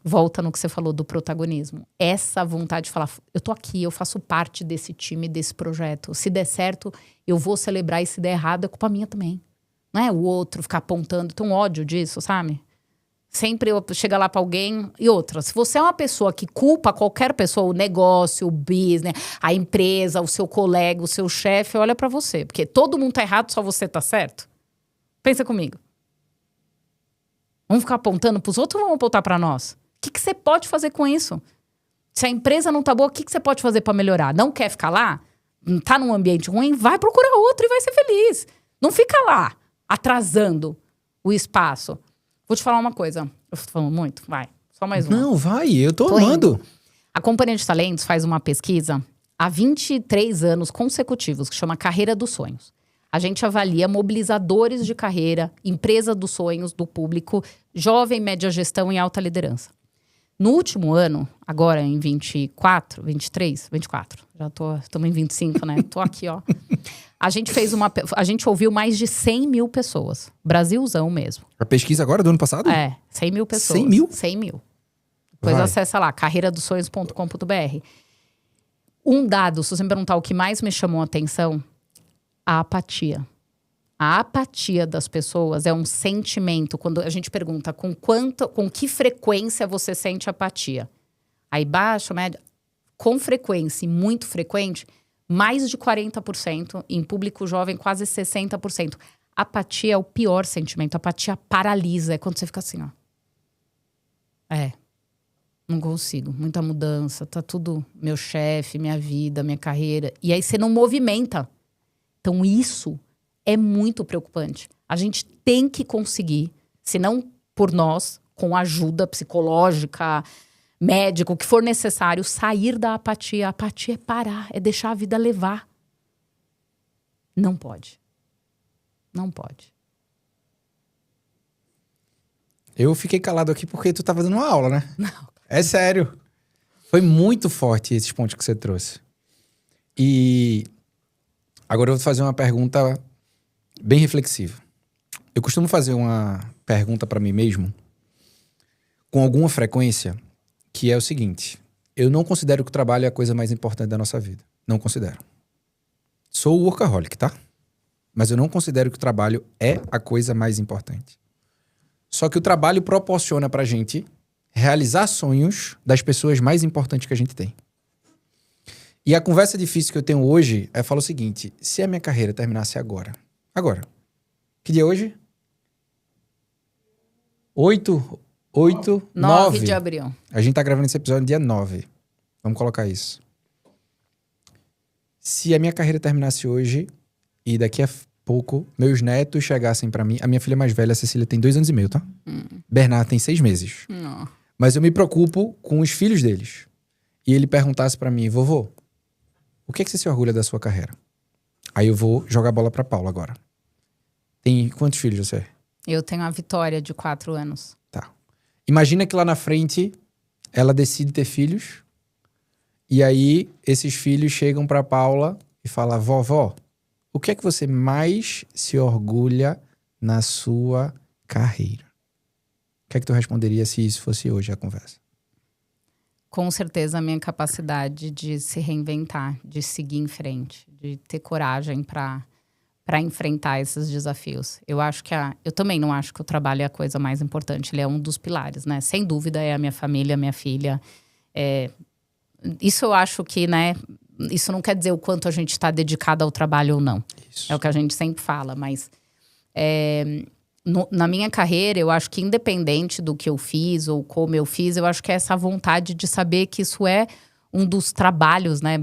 volta no que você falou do protagonismo. Essa vontade de falar, eu tô aqui, eu faço parte desse time, desse projeto. Se der certo, eu vou celebrar, e se der errado, é culpa minha também. Não é o outro ficar apontando, tem um ódio disso, sabe? Sempre eu chego lá pra alguém. E outra, se você é uma pessoa que culpa qualquer pessoa, o negócio, o business, a empresa, o seu colega, o seu chefe, olha pra você. Porque todo mundo tá errado, só você tá certo. Pensa comigo. Vamos ficar apontando pros outros ou vamos apontar pra nós? O que você pode fazer com isso? Se a empresa não tá boa, o que você pode fazer pra melhorar? Não quer ficar lá? Tá num ambiente ruim? Vai procurar outro e vai ser feliz. Não fica lá, atrasando o espaço. Vou te falar uma coisa. Eu tô falando muito? Vai. Só mais uma. Não, vai. Eu tô amando. Indo. A Companhia de Talentos faz uma pesquisa há 23 anos consecutivos, que chama Carreira dos Sonhos. A gente avalia mobilizadores de carreira, empresa dos sonhos do público, jovem, média gestão e alta liderança. No último ano, agora em 24, já estamos em 25, né? Tô aqui, ó. A gente ouviu mais de 100 mil pessoas. Brasilzão mesmo. A pesquisa agora do ano passado? 100 mil pessoas. 100 mil? 100 mil. Depois acessa lá, carreiradosonhos.com.br. Um dado, se você me perguntar o que mais me chamou a atenção, a apatia. A apatia das pessoas é um sentimento. Quando a gente pergunta com que frequência você sente apatia. Aí baixo, médio, com frequência e muito frequente, mais de 40%, em público jovem quase 60%. Apatia é o pior sentimento. Apatia paralisa, é quando você fica assim, ó. Não consigo, muita mudança, tá tudo meu chefe, minha vida, minha carreira. E aí você não movimenta. Então isso é muito preocupante. A gente tem que conseguir, se não por nós, com ajuda psicológica, médico, o que for necessário, sair da apatia. A apatia é parar, é deixar a vida levar. Não pode. Não pode. Eu fiquei calado aqui porque tu tava dando uma aula, né? Não. É sério. Foi muito forte esses pontos que você trouxe. E agora eu vou fazer uma pergunta bem reflexiva. Eu costumo fazer uma pergunta para mim mesmo com alguma frequência, que é o seguinte: eu não considero que o trabalho é a coisa mais importante da nossa vida. Não considero. Sou workaholic, tá? Mas eu não considero que o trabalho é a coisa mais importante. Só que o trabalho proporciona pra gente realizar sonhos das pessoas mais importantes que a gente tem. E a conversa difícil que eu tenho hoje é falar o seguinte: se a minha carreira terminasse agora. Que dia é hoje? 9 de abril. A gente tá gravando esse episódio no dia 9. Vamos colocar isso. Se a minha carreira terminasse hoje e daqui a pouco meus netos chegassem pra mim... A minha filha mais velha, a Cecília, tem 2 anos e meio, tá? Bernardo tem 6 meses. Mas eu me preocupo com os filhos deles. E ele perguntasse pra mim: vovô, o que é que você se orgulha da sua carreira? Aí eu vou jogar bola pra Paula agora. Tem quantos filhos você? Eu tenho a Vitória, de 4 anos. Tá. Imagina que lá na frente ela decide ter filhos. E aí esses filhos chegam pra Paula e falam: vovó, o que é que você mais se orgulha na sua carreira? O que é que tu responderia se isso fosse hoje a conversa? Com certeza a minha capacidade de se reinventar, de seguir em frente, de ter coragem para enfrentar esses desafios. Eu também não acho que o trabalho é a coisa mais importante, ele é um dos pilares, né? Sem dúvida é a minha família, a minha filha. Isso eu acho que, né? Isso não quer dizer o quanto a gente está dedicado ao trabalho ou não. Isso. É o que a gente sempre fala, mas na minha carreira, eu acho que independente do que eu fiz ou como eu fiz, eu acho que é essa vontade de saber que isso é um dos trabalhos, né?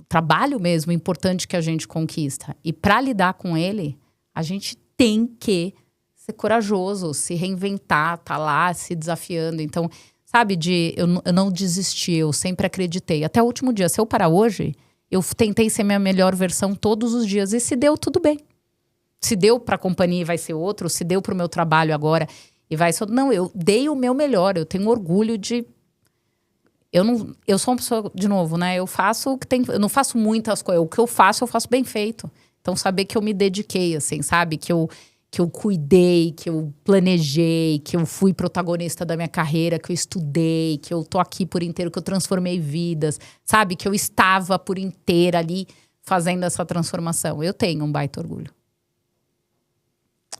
Trabalho mesmo importante que a gente conquista. E para lidar com ele, a gente tem que ser corajoso, se reinventar, tá lá se desafiando. Então, sabe, eu não desisti, eu sempre acreditei. Até o último dia, se eu parar hoje, eu tentei ser minha melhor versão todos os dias. E se deu, tudo bem. Se deu pra companhia e vai ser outro, se deu pro meu trabalho agora e vai ser outro. Não, eu dei o meu melhor, eu tenho orgulho de... Eu sou uma pessoa, de novo, né? Eu faço o que tem... Eu não faço muitas coisas. O que eu faço bem feito. Então, saber que eu me dediquei, assim, sabe? Que que eu cuidei, que eu planejei, que eu fui protagonista da minha carreira, que eu estudei, que eu tô aqui por inteiro, que eu transformei vidas, sabe? Que eu estava por inteira ali fazendo essa transformação. Eu tenho um baita orgulho.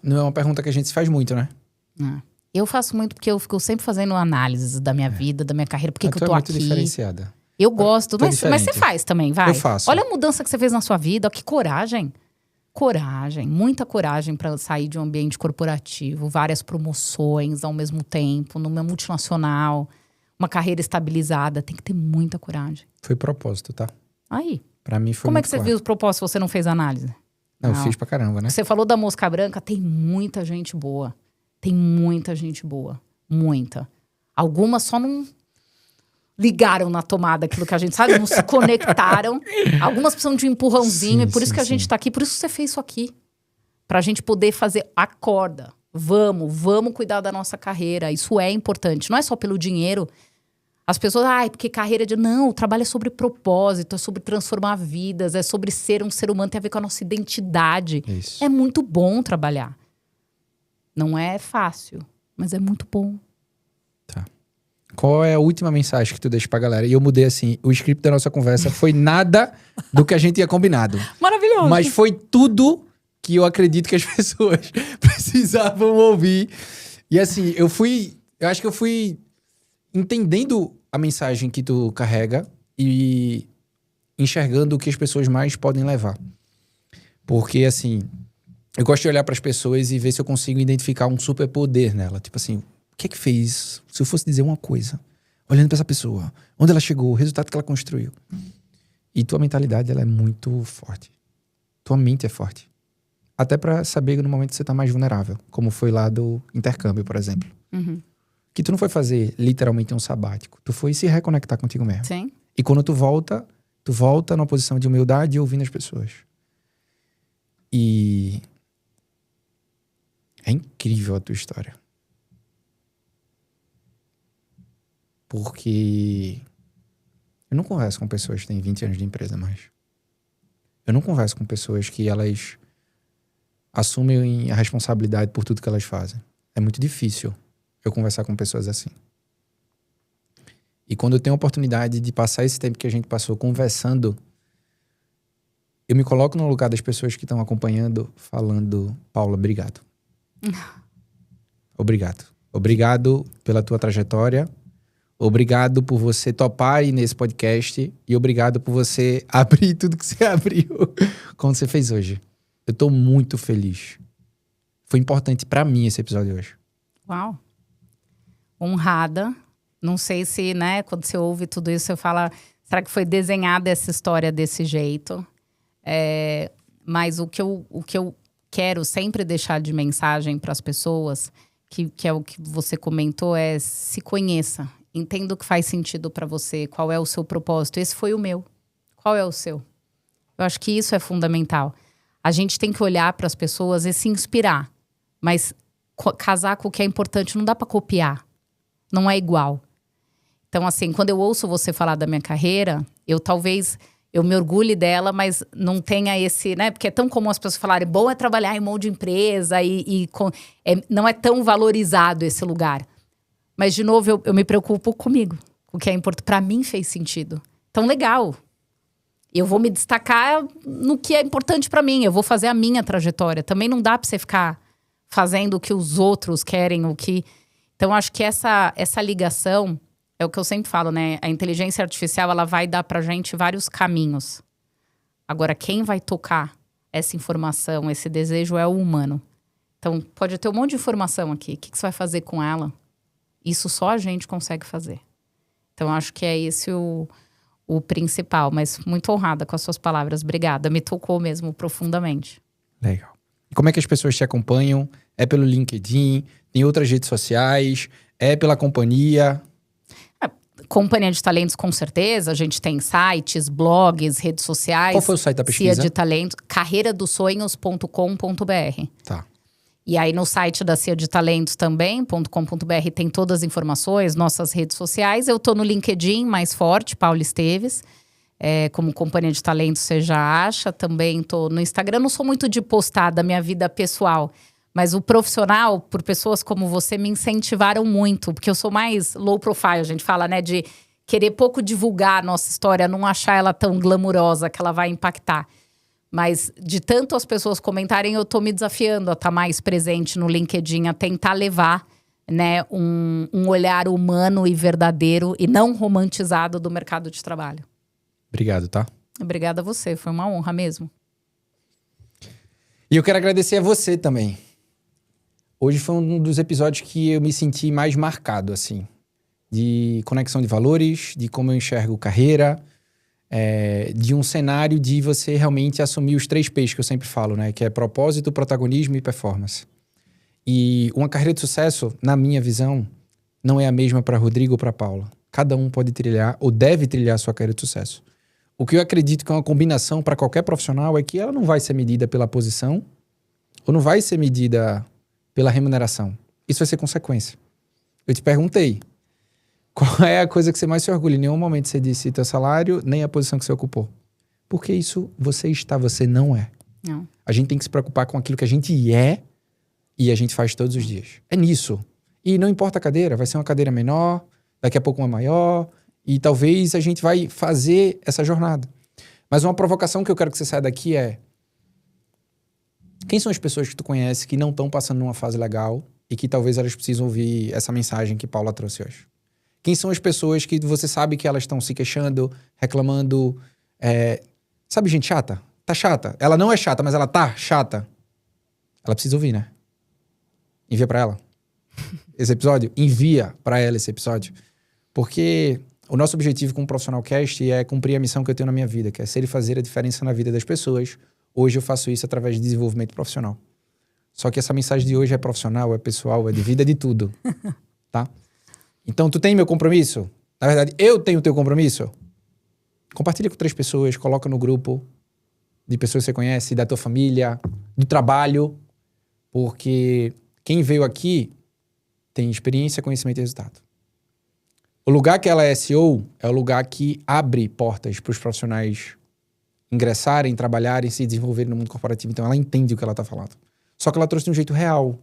Não é uma pergunta que a gente se faz muito, né? Eu faço muito porque eu fico sempre fazendo análises da minha vida, da minha carreira, por que eu tô é muito aqui. Diferenciada. Eu gosto, mas diferente. você faz também, vai. Eu faço. Olha a mudança que você fez na sua vida, que coragem. Coragem, muita coragem para sair de um ambiente corporativo, várias promoções ao mesmo tempo, numa multinacional, uma carreira estabilizada, tem que ter muita coragem. Foi propósito, tá? Aí. Pra mim foi Como é muito que você claro. viu os propósitos se você não fez análise? Não, eu fiz pra caramba, né? Você falou da mosca branca, tem muita gente boa. Tem muita gente boa. Muita. Algumas só não ligaram na tomada aquilo que a gente sabe, não se conectaram. Algumas precisam de um empurrãozinho, Sim, e por isso sim, que a gente tá aqui, por isso que você fez isso aqui. Pra gente poder fazer, acorda, vamos cuidar da nossa carreira. Isso é importante, não é só pelo dinheiro. As pessoas, porque carreira de... Não, o trabalho é sobre propósito, é sobre transformar vidas, é sobre ser um ser humano, tem a ver com a nossa identidade. Isso. É muito bom trabalhar. Não é fácil, mas é muito bom. Tá. Qual é a última mensagem que tu deixa pra galera? E eu mudei assim, o script da nossa conversa foi nada do que a gente tinha combinado. Maravilhoso. Mas foi tudo que eu acredito que as pessoas precisavam ouvir. E assim, eu acho que eu fui entendendo a mensagem que tu carrega e enxergando o que as pessoas mais podem levar. Porque assim, eu gosto de olhar para as pessoas e ver se eu consigo identificar um superpoder nela. Tipo assim, o que é que fez? Se eu fosse dizer uma coisa, olhando para essa pessoa, onde ela chegou, o resultado que ela construiu. E tua mentalidade, ela é muito forte. Tua mente é forte. Até para saber no momento que você tá mais vulnerável. Como foi lá do intercâmbio, por exemplo. Uhum. Que tu não foi fazer literalmente um sabático. Tu foi se reconectar contigo mesmo. Sim. E quando tu volta numa posição de humildade e ouvindo as pessoas. E é incrível a tua história. Porque eu não converso com pessoas que têm 20 anos de empresa mais. Eu não converso com pessoas que elas assumem a responsabilidade por tudo que elas fazem. É muito difícil eu conversar com pessoas assim. E quando eu tenho a oportunidade de passar esse tempo que a gente passou conversando, eu me coloco no lugar das pessoas que estão acompanhando, falando, Paula, obrigado. Obrigado. Obrigado pela tua trajetória. Obrigado por você topar ir nesse podcast. E obrigado por você abrir tudo que você abriu, como você fez hoje. Eu tô muito feliz. Foi importante pra mim esse episódio hoje. Uau. Honrada. Não sei se, né, quando você ouve tudo isso, você fala, será que foi desenhada essa história desse jeito? Mas o que eu quero sempre deixar de mensagem para as pessoas, que é o que você comentou, é se conheça. Entenda o que faz sentido para você, qual é o seu propósito. Esse foi o meu. Qual é o seu? Eu acho que isso é fundamental. A gente tem que olhar para as pessoas e se inspirar. Mas casar com o que é importante não dá para copiar. Não é igual. Então, assim, quando eu ouço você falar da minha carreira, eu me orgulhe dela, mas não tenha esse, né? Porque é tão comum as pessoas falarem, bom é trabalhar em um monte de empresa não é tão valorizado esse lugar. Mas, de novo, eu me preocupo comigo. O que é importante, para mim fez sentido. Então, legal. Eu vou me destacar no que é importante para mim. Eu vou fazer a minha trajetória. Também não dá para você ficar fazendo o que os outros querem, Então, acho que essa ligação é o que eu sempre falo, né? A inteligência artificial, ela vai dar pra gente vários caminhos. Agora, quem vai tocar essa informação, esse desejo é o humano. Então, pode ter um monte de informação aqui. O que você vai fazer com ela? Isso só a gente consegue fazer. Então, acho que é esse o principal. Mas muito honrada com as suas palavras. Obrigada. Me tocou mesmo profundamente. Legal. E como é que as pessoas te acompanham? É pelo LinkedIn? Tem outras redes sociais? É pela companhia? Companhia de Talentos, com certeza. A gente tem sites, blogs, redes sociais. Qual foi o site da pesquisa? CIA de Talentos, carreiradosonhos.com.br. Tá. E aí no site da CIA de Talentos também, .com.br, tem todas as informações, nossas redes sociais. Eu tô no LinkedIn, mais forte, Paula Esteves. Como Companhia de Talentos, você já acha. Também tô no Instagram. Não sou muito de postar da minha vida pessoal. Mas o profissional, por pessoas como você, me incentivaram muito. Porque eu sou mais low profile, a gente fala, né? De querer pouco divulgar a nossa história, não achar ela tão glamurosa que ela vai impactar. Mas de tanto as pessoas comentarem, eu tô me desafiando a estar mais presente no LinkedIn, a tentar levar, né, um olhar humano e verdadeiro e não romantizado do mercado de trabalho. Obrigado, tá? Obrigada a você, foi uma honra mesmo. E eu quero agradecer a você também. Hoje foi um dos episódios que eu me senti mais marcado, assim. De conexão de valores, de como eu enxergo carreira, de um cenário de você realmente assumir os 3 P's que eu sempre falo, né? Que é propósito, protagonismo e performance. E uma carreira de sucesso, na minha visão, não é a mesma para Rodrigo ou para Paula. Cada um pode trilhar ou deve trilhar a sua carreira de sucesso. O que eu acredito que é uma combinação para qualquer profissional é que ela não vai ser medida pela posição ou não vai ser medida pela remuneração. Isso vai ser consequência. Eu te perguntei, qual é a coisa que você mais se orgulha? Em nenhum momento você disse teu salário, nem a posição que você ocupou. Porque isso você está, você não é. Não. A gente tem que se preocupar com aquilo que a gente é e a gente faz todos os dias. É nisso. E não importa a cadeira, vai ser uma cadeira menor, daqui a pouco uma maior, e talvez a gente vai fazer essa jornada. Mas uma provocação que eu quero que você saia daqui é: quem são as pessoas que tu conhece que não estão passando numa fase legal e que talvez elas precisam ouvir essa mensagem que Paula trouxe hoje? Quem são as pessoas que você sabe que elas estão se queixando, reclamando? Sabe gente chata? Tá chata. Ela não é chata, mas ela tá chata. Ela precisa ouvir, né? Envia pra ela esse episódio. Envia pra ela esse episódio. Porque o nosso objetivo com o Profissional Cast é cumprir a missão que eu tenho na minha vida, que é ser e fazer a diferença na vida das pessoas. Hoje eu faço isso através de desenvolvimento profissional. Só que essa mensagem de hoje é profissional, é pessoal, é de vida, é de tudo. Tá? Então, tu tem meu compromisso? Na verdade, eu tenho o teu compromisso? Compartilha com 3 pessoas, coloca no grupo de pessoas que você conhece, da tua família, do trabalho. Porque quem veio aqui tem experiência, conhecimento e resultado. O lugar que ela é SEO é o lugar que abre portas para os profissionais ingressarem, trabalharem, se desenvolverem no mundo corporativo. Então, ela entende o que ela está falando. Só que ela trouxe de um jeito real,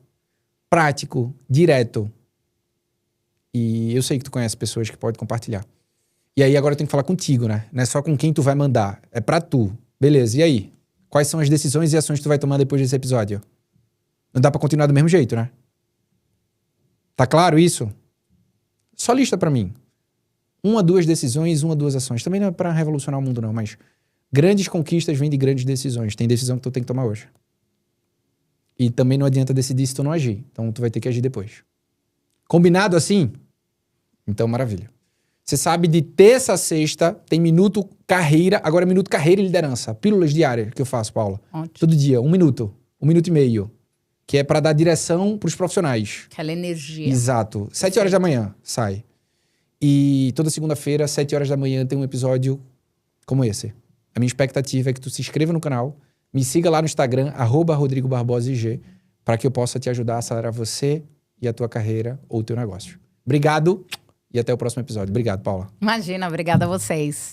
prático, direto. E eu sei que tu conhece pessoas que podem compartilhar. E aí, agora eu tenho que falar contigo, né? Não é só com quem tu vai mandar. É pra tu. Beleza, e aí? Quais são as decisões e ações que tu vai tomar depois desse episódio? Não dá pra continuar do mesmo jeito, né? Tá claro isso? Só lista pra mim. 1 a 2 decisões, 1 a 2 ações. Também não é pra revolucionar o mundo, não, mas grandes conquistas vêm de grandes decisões. Tem decisão que tu tem que tomar hoje. E também não adianta decidir se tu não agir. Então, tu vai ter que agir depois. Combinado assim? Então, maravilha. Você sabe, de terça a sexta tem Minuto Carreira. Agora é Minuto Carreira e Liderança. Pílulas diárias que eu faço, Paula. Ótimo. Todo dia, 1 minuto. 1 minuto e meio. Que é pra dar direção pros profissionais. Aquela energia. Exato. 7 horas da manhã sai. E toda segunda-feira, 7 horas da manhã, tem um episódio como esse. A minha expectativa é que tu se inscreva no canal, me siga lá no Instagram, @RodrigoBarbosIG, para que eu possa te ajudar a acelerar você e a tua carreira ou o teu negócio. Obrigado e até o próximo episódio. Obrigado, Paula. Imagina, obrigada a vocês.